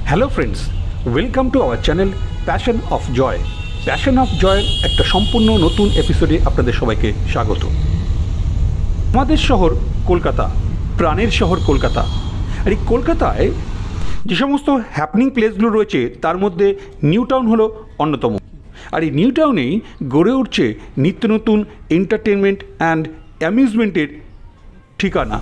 Hello friends, welcome to our channel passion of joy. Passion of জয়ের একটা সম্পূর্ণ নতুন এপিসোডে আপনাদের সবাইকে স্বাগত। আমাদের শহর কলকাতা, প্রাণের শহর কলকাতা। আর এই কলকাতায় যে সমস্ত হ্যাপনিং প্লেসগুলো রয়েছে তার মধ্যে নিউ টাউন হলো অন্যতম। আর এই নিউ টাউনেই গড়ে উঠছে নিত্য নতুন এন্টারটেনমেন্ট অ্যান্ড অ্যামিউজমেন্টের ঠিকানা।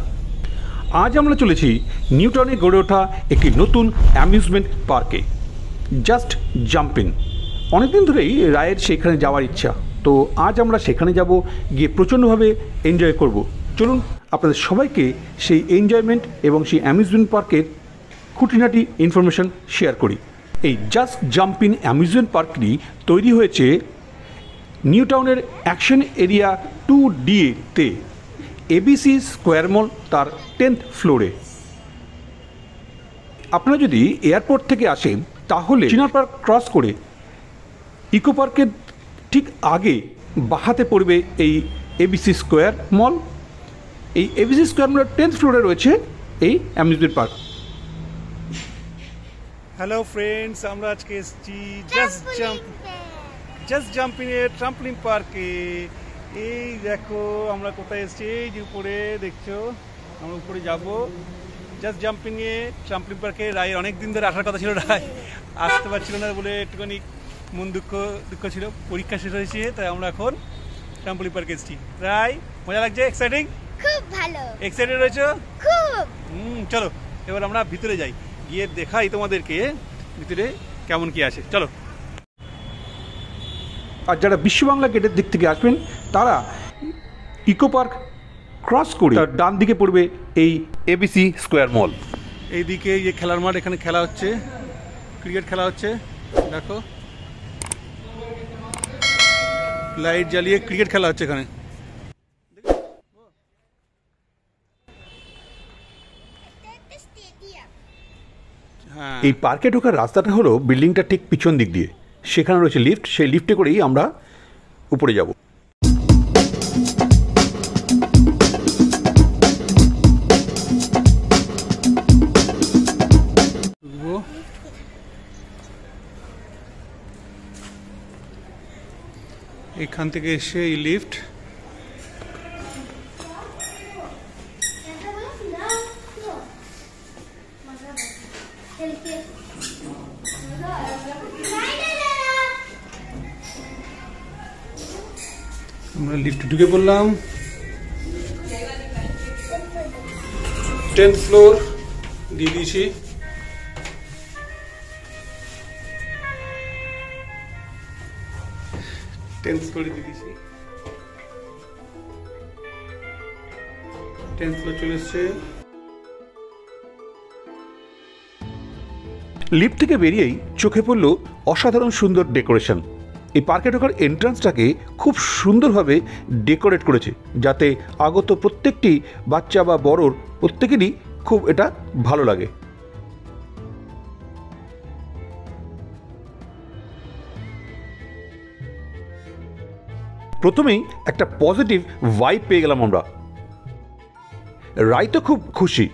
আজ আমরা চলেছি নিউ টাউনে গড়ে ওঠা একটি নতুন অ্যামিউজমেন্ট পার্কে, জাস্ট জাম্প ইন। অনেকদিন ধরেই রায়ের সেখানে যাওয়ার ইচ্ছা, তো আজ আমরা সেখানে যাব, গিয়ে প্রচণ্ডভাবে এনজয় করব। চলুন আপনাদের সবাইকে সেই এনজয়মেন্ট এবং সেই অ্যামিউজমেন্ট পার্কের খুঁটিনাটি ইনফরমেশন শেয়ার করি। এই জাস্ট জাম্প ইন অ্যামিউজমেন্ট পার্কটি তৈরি হয়েছে নিউ টাউনের অ্যাকশন এরিয়া 2D-তে, এবিসি স্কোয়ার মল তার 10th ফ্লোরে। আপনারা যদি এয়ারপোর্ট থেকে আসেন তাহলে চিনার পার্ক ক্রস করে ইকো পার্কের ঠিক আগে বাহাতে পড়বে এই এবিসি স্কোয়ার মল। এই এবিসি স্কোয়ার মলের 10th ফ্লোরে রয়েছে এই অ্যামিউজমেন্ট পার্ক। হ্যালো ফ্রেন্ডস, আমরা আজকে এসেছি জাস্ট জাম্পিং এর ট্রাম্পলিন পার্কে। এই দেখো আমরা কোথায় এসেছি, এই যে উপরে দেখছো, আমরা উপরে যাব। জাস্ট জাম্পিং এ ট্রাম্পলিন পার্কে রায়ের অনেক দিন ধরে আসার কথা ছিল, রায় আসতে পারছিল না বলে একটুখানি মন দুঃখ ছিল, পরীক্ষা শেষ হয়েছে, তাই আমরা এখন ট্রাম্পলিন পার্কে এসেছি। রায় মজা লাগছে? এক্সাইটিং? খুব ভালো। এক্সাইটেড রয়েছো? খুব। চলো এবার আমরা ভিতরে যাই, গিয়ে দেখাই তোমাদেরকে ভিতরে কেমন কি আছে। চলো। আর যারা বিশ্ববাংলা গেটের দিক থেকে আসবেন তারা ইকো পার্ক ক্রস করে তার ডান দিকে পড়বে এই এবিসি স্কোয়ার মল। এইদিকে যে খেলার মাঠ, এখানে খেলা হচ্ছে, ক্রিকেট খেলা হচ্ছে। দেখো লাইট জ্বালিয়ে ক্রিকেট খেলা হচ্ছে এখানে। এই পার্কে ঢোকার রাস্তাটা হলো বিল্ডিংটা ঠিক পিছন দিক দিয়ে, সেখানে রয়েছে লিফট, সেই লিফটে করেই আমরা উপরে যাব। এখান থেকে এসে এই লিফট, আমরা লিফটে ঢুকে পড়লাম। 10th ফ্লোর দিয়ে দিয়েছি। ফ্লোরে দিয়ে দিয়েছি। 10th ফ্লোর চলে এসছে। লিফট থেকে বেরিয়েই চোখে পড়ল অসাধারণ সুন্দর ডেকোরেশন। এই পার্কে ঢোকার এন্ট্রান্সটাকে খুব সুন্দরভাবে ডেকোরেট করেছে, যাতে আগত প্রত্যেকটি বাচ্চা বা বড়োর প্রত্যেকেরই খুব এটা ভালো লাগে। প্রথমেই একটা পজিটিভ ভাইব পেয়ে গেলাম আমরা। রায় তো খুব খুশি।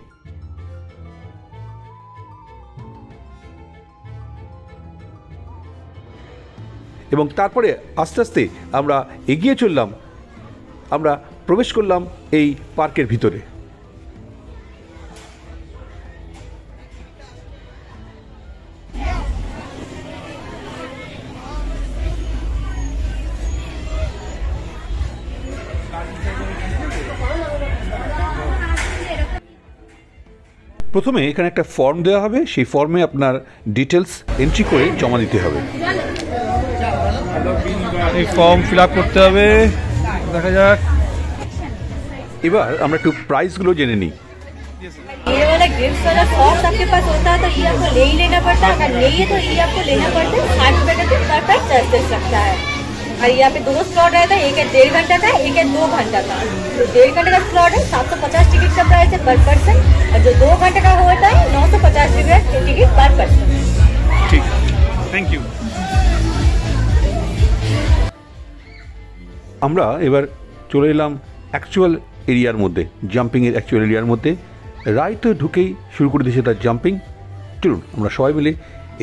এবং তারপরে আস্তে আস্তে আমরা এগিয়ে চললাম, আমরা প্রবেশ করলাম এই পার্কের ভিতরে। প্রথমে এখানে একটা ফর্ম দেওয়া হবে, সেই ফর্মে আপনার ডিটেলস এন্ট্রি করে জমা দিতে হবে। এই ফর্ম ফিল আপ করতে হবে। দেখা যাক, এবার আমরা একটু প্রাইসগুলো জেনে নিই। ये वाला गिफ्ट वाला बॉक्स आपके पास होता है तो ये आपको ले ही लेना पड़ता है, अगर नहीं तो ये आपको लेना पड़ता है। 60 रुपए का परफेक्ट चार्जेस लगता है। और यहाँ पे 2 स्लॉट रहता है, एक है 1.5 घंटा का, एक है 2 घंटा का। 1.5 घंटे का स्लॉट है 750 टिकट का प्राइस है पर पर्सन, और जो 2 घंटे का होता है 950 रुपए टिकट पर पर्सन। ठीक, थैंक यू। আমরা এবার চলে এলাম অ্যাকচুয়াল এরিয়ার মধ্যে, জাম্পিংয়ের অ্যাকচুয়াল এরিয়ার মধ্যে। রায় তো ঢুকেই শুরু করে দিয়েছে তার জাম্পিং। চলুন আমরা সবাই মিলে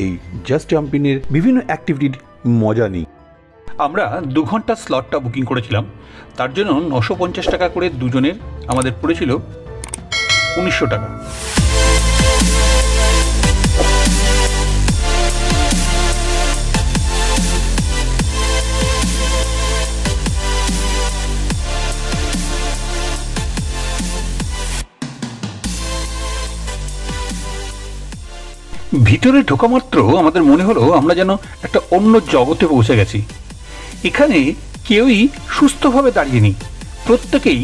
এই জাস্ট জাম্পিংয়ের বিভিন্ন অ্যাক্টিভিটির মজা নিই। আমরা 2 ঘন্টার স্লটটা বুকিং করেছিলাম, তার জন্য 950 টাকা করে দুজনের আমাদের পড়েছিল 1900 টাকা। ভিতরে ঢোকা মাত্র আমাদের মনে হলো আমরা যেন একটা অন্য জগতে পৌঁছে গেছি। এখানে কেউই সুস্থভাবে দাঁড়িয়ে নেই, প্রত্যেকেই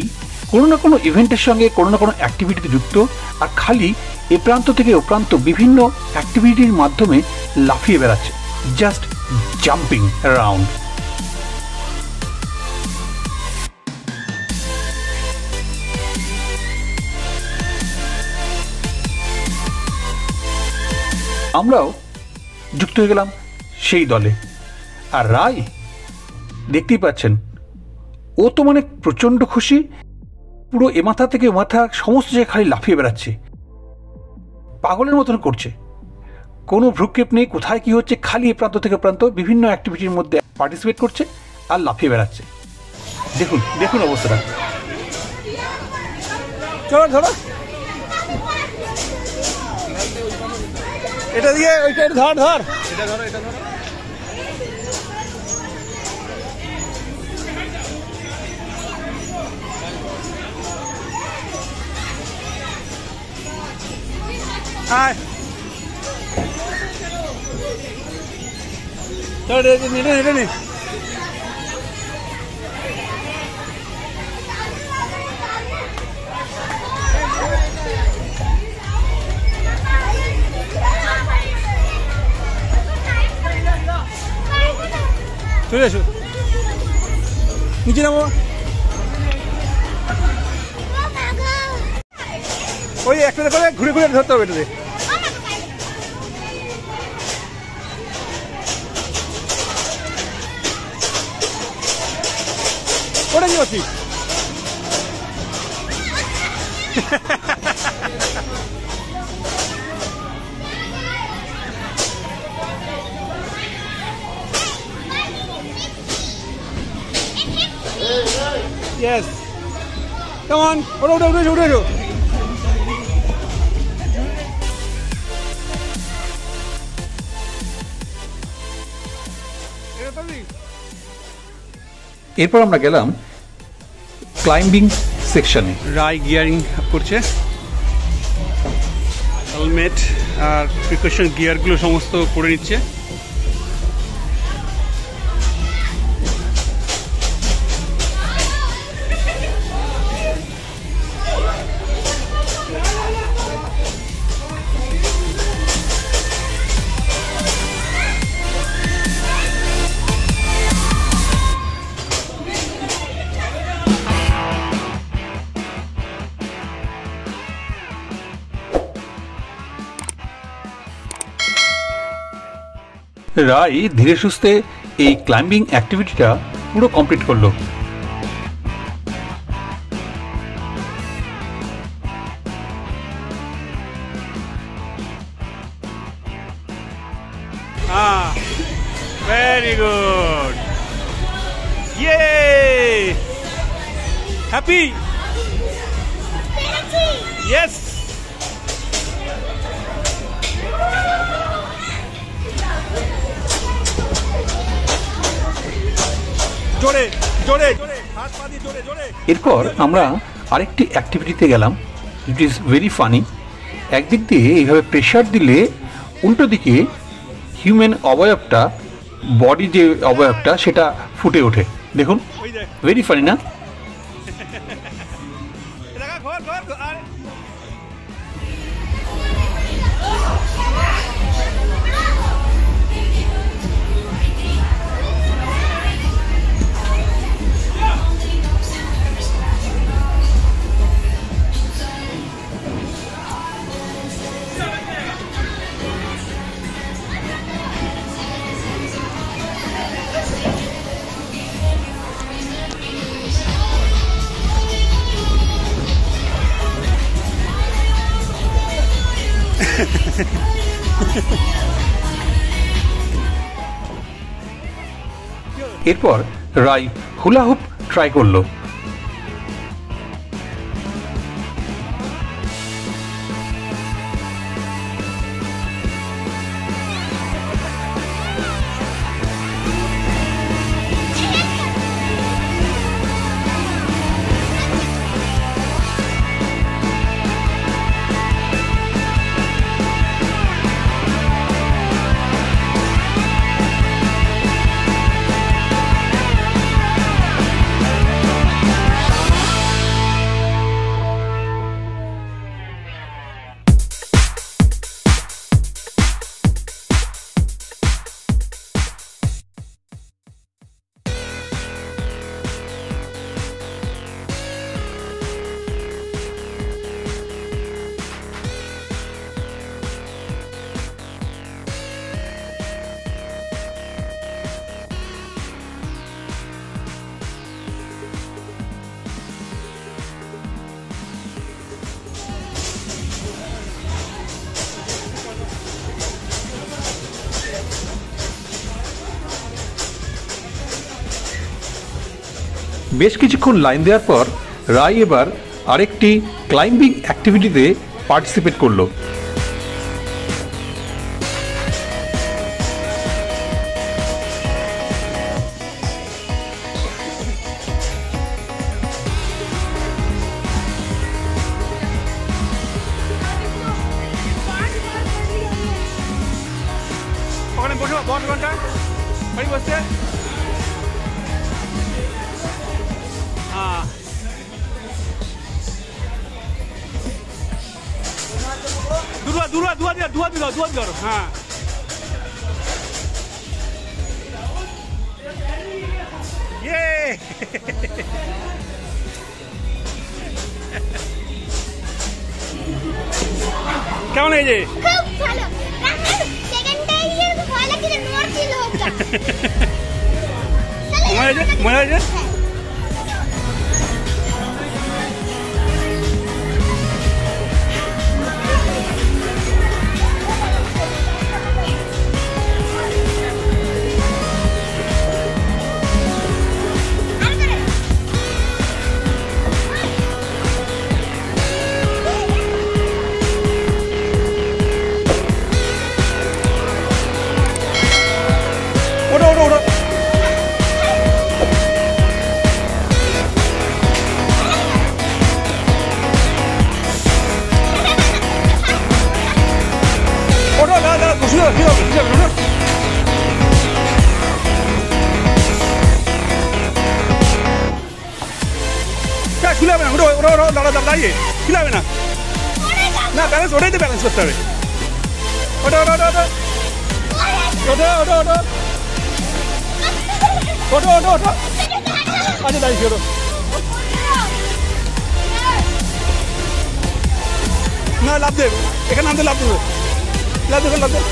কোনো না কোনো ইভেন্টের সঙ্গে কোনো না কোনো অ্যাক্টিভিটিতে যুক্ত, আর খালি এ প্রান্ত থেকে ও প্রান্ত বিভিন্ন অ্যাক্টিভিটির মাধ্যমে লাফিয়ে বেড়াচ্ছে, জাস্ট জাম্পিং অ্যারাউন্ড। আমরাও যুক্ত হয়ে গেলাম সেই দলে। আর রায় দেখতেই পাচ্ছেন, ও তো মানে প্রচণ্ড খুশি, পুরো এ মাথা থেকে ও মাথা সমস্ত জায়গায় খালি লাফিয়ে বেড়াচ্ছে, পাগলের মতন করছে, কোনো ভ্রুক্ষেপ নেই, কোথায় কি হচ্ছে, খালি এ প্রান্ত থেকে প্রান্ত বিভিন্ন অ্যাক্টিভিটির মধ্যে পার্টিসিপেট করছে আর লাফিয়ে বেড়াচ্ছে। দেখুন দেখুন অবস্থাটা। চলো ধরো, এটা দিয়ে ওইটা ধর ধর, এটা ধরো, এটা ধরো। আয় চলো, এটা নে। চলে এসো, নিচে নামো। ওই একটা করে ঘুরে ঘুরে ধরতে হবে এটাতে। ওটা কি করছিস? Yes. Come on. Udo. এরপর আমরা গেলাম ক্লাইম্বিং সেকশনে। রায় গিয়ারিং করছে, হেলমেট আর প্রিকশন গিয়ারগুলো সমস্ত করে নিচ্ছে। রায় ধীরে সুস্থে এই ক্লাইম্বিং অ্যাক্টিভিটিটা পুরো কমপ্লিট করলো। Very good. Yay! Happy? Yes. জোরে জোরে হাত পা দিয়ে জোরে জোরে। এরপর আমরা আরেকটি অ্যাক্টিভিটিতে গেলাম, ইট ইজ ভেরি ফানি। একদিক দিয়ে এইভাবে প্রেশার দিলে উল্টো দিকে হিউম্যান অবয়বটা, বডি যে অবয়বটা সেটা ফুটে ওঠে। দেখুন, ভেরি ফানি না? এরপর রাই হুলা হুপ ট্রাই করলো। বেশ কিছুক্ষণ লাইন দেওয়ার পর রাই এবার আরেকটি ক্লাইম্বিং অ্যাক্টিভিটিতে পার্টিসিপেট করলো। ওখানে বসে বস ঘন্টা বাড়ি বসছে। দুয়া দিও হ্যাঁ। কেমন হয়েছে? মজা হয়েছে? দাঁড়িয়ে খিলাবে না, না ব্যালেন্স ওটাই তো ব্যালেন্স করতে হবে। ওটা ওটা ওটা ওটা ওটা ওটা ওটা ওটা ওটা ওটা আচ্ছা দাঁড়িয়ে ওটা না লাভ দেবে এখানে আমাদের লাভ দেবে লাভ দেবে লাভ দেবে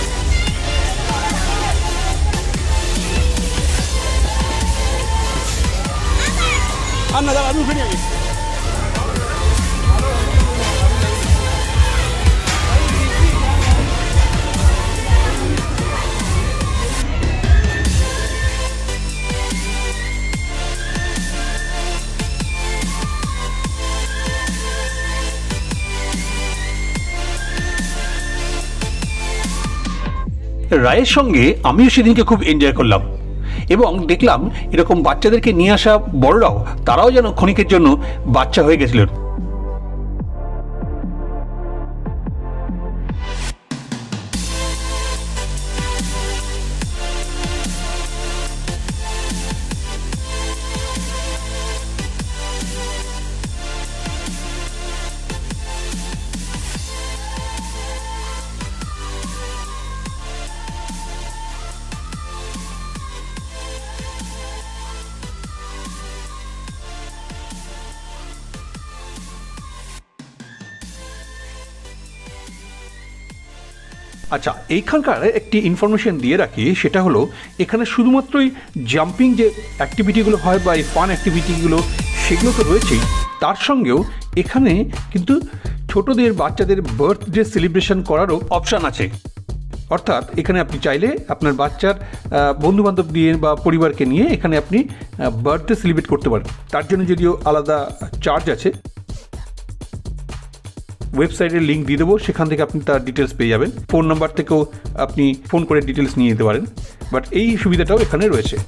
আর না দাঁড়া আমি উঠে নিয়ে রায়ের সঙ্গে আমিও সেদিনকে খুব এনজয় করলাম এবং দেখলাম এরকম বাচ্চাদেরকে নিয়ে আসা বড়রাও তারাও যেন ক্ষণিকের জন্য বাচ্চা হয়ে গেছিলেন। আচ্ছা, এইখানকার একটি ইনফরমেশন দিয়ে রাখি, সেটা হলো এখানে শুধুমাত্রই জাম্পিং যে অ্যাক্টিভিটিগুলো হয় বা এই ফান অ্যাক্টিভিটিগুলো সেগুলো তো রয়েছেই, তার সঙ্গেও এখানে কিন্তু ছোটদের বাচ্চাদের বার্থডে সেলিব্রেশন করারও অপশান আছে। অর্থাৎ এখানে আপনি চাইলে আপনার বাচ্চার বন্ধুবান্ধব দিয়ে বা পরিবারকে নিয়ে এখানে আপনি বার্থডে সেলিব্রেট করতে পারেন। তার জন্য যদিও আলাদা চার্জ আছে, ওয়েবসাইটের লিঙ্ক দিয়ে দেবো, সেখান থেকে আপনি তার ডিটেলস পেয়ে যাবেন। ফোন নাম্বার থেকেও আপনি ফোন করে ডিটেলস নিয়ে নিতে পারেন, বাট এই সুবিধাটাও এখানে রয়েছে।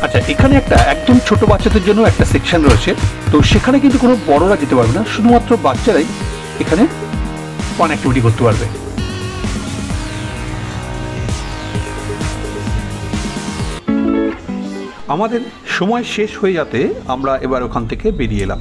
আচ্ছা, এখানে একটা একদম ছোট বাচ্চাদের জন্য একটা সেকশন রয়েছে, তো সেখানে কিন্তু কোনো বড়রা যেতে পারবে না, শুধুমাত্র বাচ্চারাই এখানে ফান অ্যাক্টিভিটি করতে পারবে। আমাদের সময় শেষ হয়ে যাতে আমরা এবার ওখান থেকে বেরিয়ে এলাম।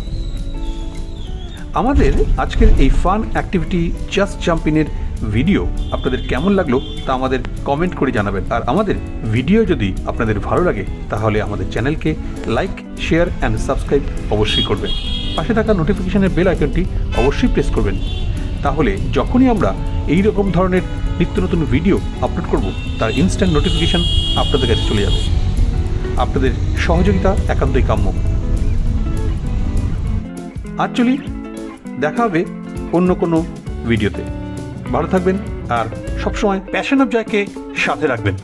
আমাদের আজকের এই ফান অ্যাক্টিভিটি জাস্ট জাম্পিংয়ের ভিডিও আপনাদের কেমন লাগলো তা আমাদের কমেন্ট করে জানাবেন। আর আমাদের ভিডিও যদি আপনাদের ভালো লাগে তাহলে আমাদের চ্যানেলকে লাইক, শেয়ার অ্যান্ড সাবস্ক্রাইব অবশ্যই করবেন। পাশে থাকা নোটিফিকেশনের বেল আইকনটি অবশ্যই প্রেস করবেন, তাহলে যখনই আমরা এই রকম ধরনের নিত্য নতুন ভিডিও আপলোড করব তার ইনস্ট্যান্ট নোটিফিকেশন আপনাদের কাছে চলে যাবে। আপনাদের সহযোগিতা একান্তই কাম্য। অ্যাকচুয়ালি দেখা হবে অন্য কোনো ভিডিওতে। ভালো থাকবেন আর সবসময় প্যাশন অফ জয়কে সাথে রাখবেন।